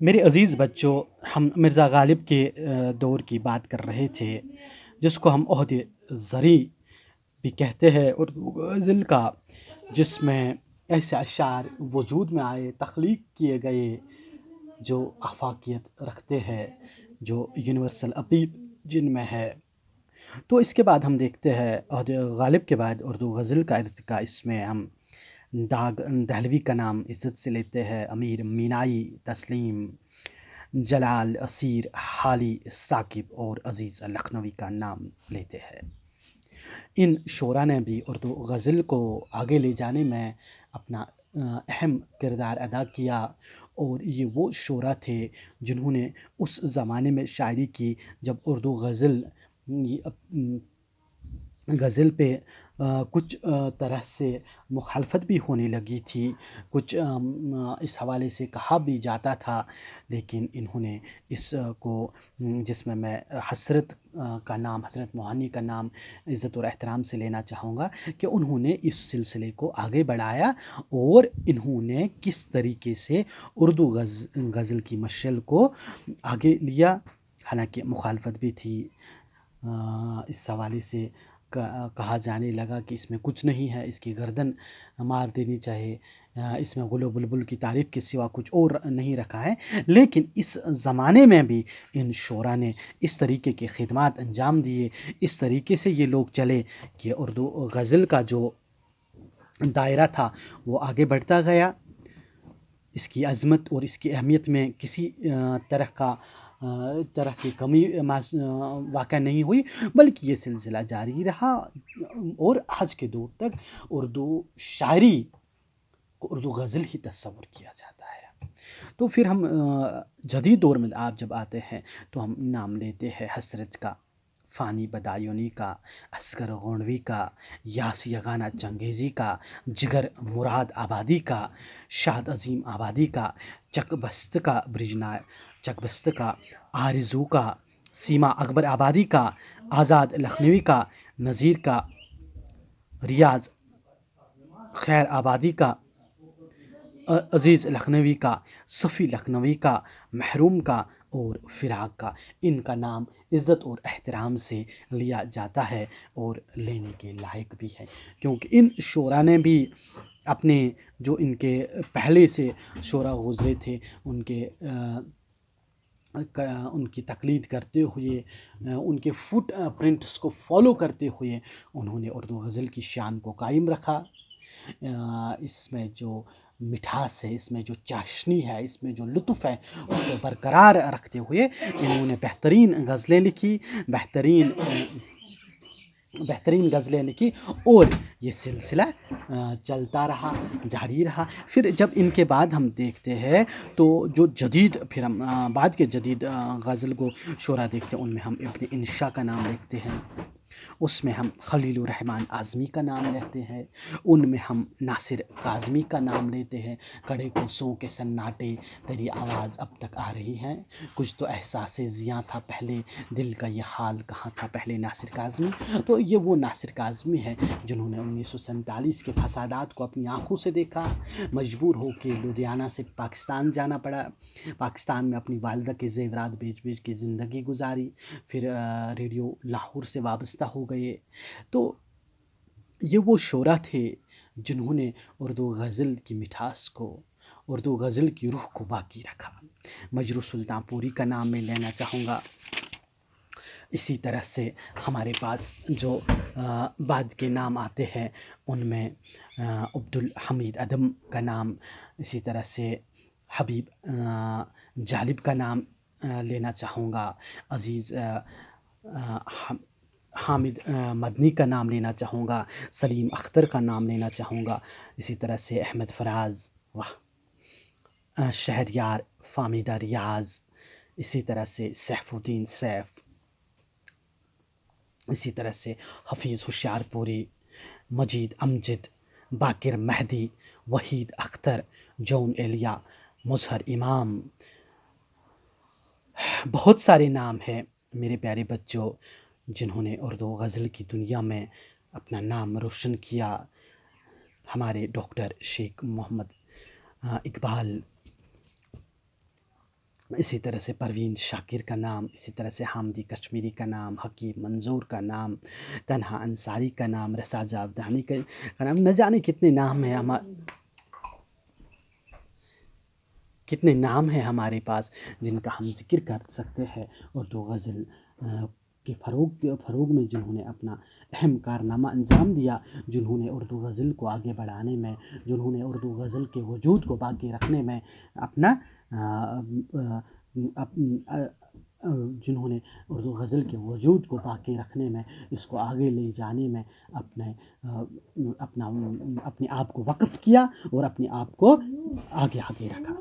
میرے عزیز بچوں، ہم مرزا غالب کے دور کی بات کر رہے تھے، جس کو ہم عہد زریں بھی کہتے ہیں، اردو غزل کا، جس میں ایسے اشعار وجود میں آئے، تخلیق کیے گئے، جو آفاقیت رکھتے ہیں، جو یونیورسل اپیل جن میں ہے۔ تو اس کے بعد ہم دیکھتے ہیں عہد غالب کے بعد اردو غزل کا ارتقاء۔ اس میں ہم داغ دہلوی کا نام عزت سے لیتے ہیں، امیر مینائی، تسلیم، جلال، اسیر، حالی، ثاقب اور عزیز لکھنوی کا نام لیتے ہیں۔ ان شعراء نے بھی اردو غزل کو آگے لے جانے میں اپنا اہم کردار ادا کیا، اور یہ وہ شعراء تھے جنہوں نے اس زمانے میں شاعری کی جب اردو غزل پہ کچھ طرح سے مخالفت بھی ہونے لگی تھی، کچھ اس حوالے سے کہا بھی جاتا تھا، لیکن انہوں نے اس کو، جس میں حسرت کا نام، حسرت موہانی کا نام عزت اور احترام سے لینا چاہوں گا، کہ انہوں نے اس سلسلے کو آگے بڑھایا، اور انہوں نے کس طریقے سے اردو غزل کی مشعل کو آگے لیا۔ حالانکہ مخالفت بھی تھی، اس حوالے سے کہا جانے لگا کہ اس میں کچھ نہیں ہے، اس کی گردن مار دینی چاہیے، اس میں غل و بلبل کی تعریف کے سوا کچھ اور نہیں رکھا ہے۔ لیکن اس زمانے میں بھی ان شعراء نے اس طریقے کے خدمات انجام دیے، اس طریقے سے یہ لوگ چلے کہ اردو غزل کا جو دائرہ تھا وہ آگے بڑھتا گیا۔ اس کی عظمت اور اس کی اہمیت میں کسی طرح کی کمی واقع نہیں ہوئی، بلکہ یہ سلسلہ جاری رہا، اور آج کے دور تک اردو شاعری کو اردو غزل ہی تصور کیا جاتا ہے۔ تو پھر ہم جدید دور میں آپ جب آتے ہیں تو ہم نام لیتے ہیں حسرت کا، فانی بدایونی کا، اصغر غنوی کا، یاس یگانہ چنگیزی کا، جگر مراد آبادی کا، شاد عظیم آبادی کا، چک بست کا، چک بست کا، آرزو کا، سیما اکبر آبادی کا، آزاد لکھنوی کا، نذیر کا، ریاض خیر آبادی کا، عزیز لکھنوی کا، صفی لکھنوی کا، محروم کا اور فراق کا۔ ان کا نام عزت اور احترام سے لیا جاتا ہے اور لینے کے لائق بھی ہے، کیونکہ ان شعراء نے بھی اپنے جو ان کے پہلے سے شعراء گزرے تھے، ان کی تقلید کرتے ہوئے، ان کے فٹ پرنٹس کو فالو کرتے ہوئے، انہوں نے اردو غزل کی شان کو قائم رکھا۔ اس میں جو مٹھاس ہے، اس میں جو چاشنی ہے، اس میں جو لطف ہے، اس کو برقرار رکھتے ہوئے انہوں نے بہترین غزلیں لکھی، بہترین غزلیں لکھی، اور یہ سلسلہ چلتا رہا، جاری رہا۔ پھر جب ان کے بعد ہم دیکھتے ہیں تو جو جدید، پھر ہم بعد کے جدید غزل کو شعراء دیکھتے ہیں، ان میں ہم ابن انشا کا نام دیکھتے ہیں، اس میں ہم خلیل الرحمن اعظمی کا نام لیتے ہیں، ان میں ہم ناصر کاظمی کا نام لیتے ہیں۔ کڑے کوسوں کے سناٹے، تیری آواز اب تک آ رہی ہے، کچھ تو احساس زیاں تھا پہلے، دل کا یہ حال کہاں تھا پہلے، ناصر کاظمی۔ تو یہ وہ ناصر کاظمی ہے جنہوں نے 1947 کے فسادات کو اپنی آنکھوں سے دیکھا، مجبور ہو کے لدھیانہ سے پاکستان جانا پڑا، پاکستان میں اپنی والدہ کے زیورات بیچ کے زندگی گزاری، پھر ریڈیو لاہور سے وابستہ ہو گئے۔ تو یہ وہ شعراء تھے جنہوں نے اردو غزل کی مٹھاس کو، اردو غزل کی روح کو باقی رکھا۔ مجروح سلطان پوری کا نام میں لینا چاہوں گا۔ اسی طرح سے ہمارے پاس جو بعد کے نام آتے ہیں، ان میں عبدالحمید ادم کا نام، اسی طرح سے حبیب جالب کا نام لینا چاہوں گا، عزیز حامد مدنی کا نام لینا چاہوں گا، سلیم اختر کا نام لینا چاہوں گا، اسی طرح سے احمد فراز، شہریار فامیدہ ریاض، اسی طرح سے سیف الدین سیف، اسی طرح سے حفیظ ہوشیار پوری، مجید امجد، باقر مہدی، وحید اختر، جون ایلیا، مظہر امام۔ بہت سارے نام ہیں میرے پیارے بچوں جنہوں نے اردو غزل کی دنیا میں اپنا نام روشن کیا۔ ہمارے ڈاکٹر شیخ محمد اقبال، اسی طرح سے پروین شاکر کا نام، اسی طرح سے حامدی کشمیری کا نام، حکیم منظور کا نام، تنہا انصاری کا نام، رسا جاودانی کا نام، نہ جانے کتنے نام ہیں ہمارے پاس جن کا ہم ذکر کر سکتے ہیں۔ اردو غزل کے فروغ میں جنہوں نے اپنا اہم کارنامہ انجام دیا، جنہوں نے اردو غزل کو آگے بڑھانے میں، جنہوں نے اردو غزل کے وجود کو باقی رکھنے میں اپنا جنہوں نے اردو غزل کے وجود کو باقی رکھنے میں، اس کو آگے لے جانے میں اپنے آپ کو وقف کیا اور اپنے آپ کو آگے رکھا۔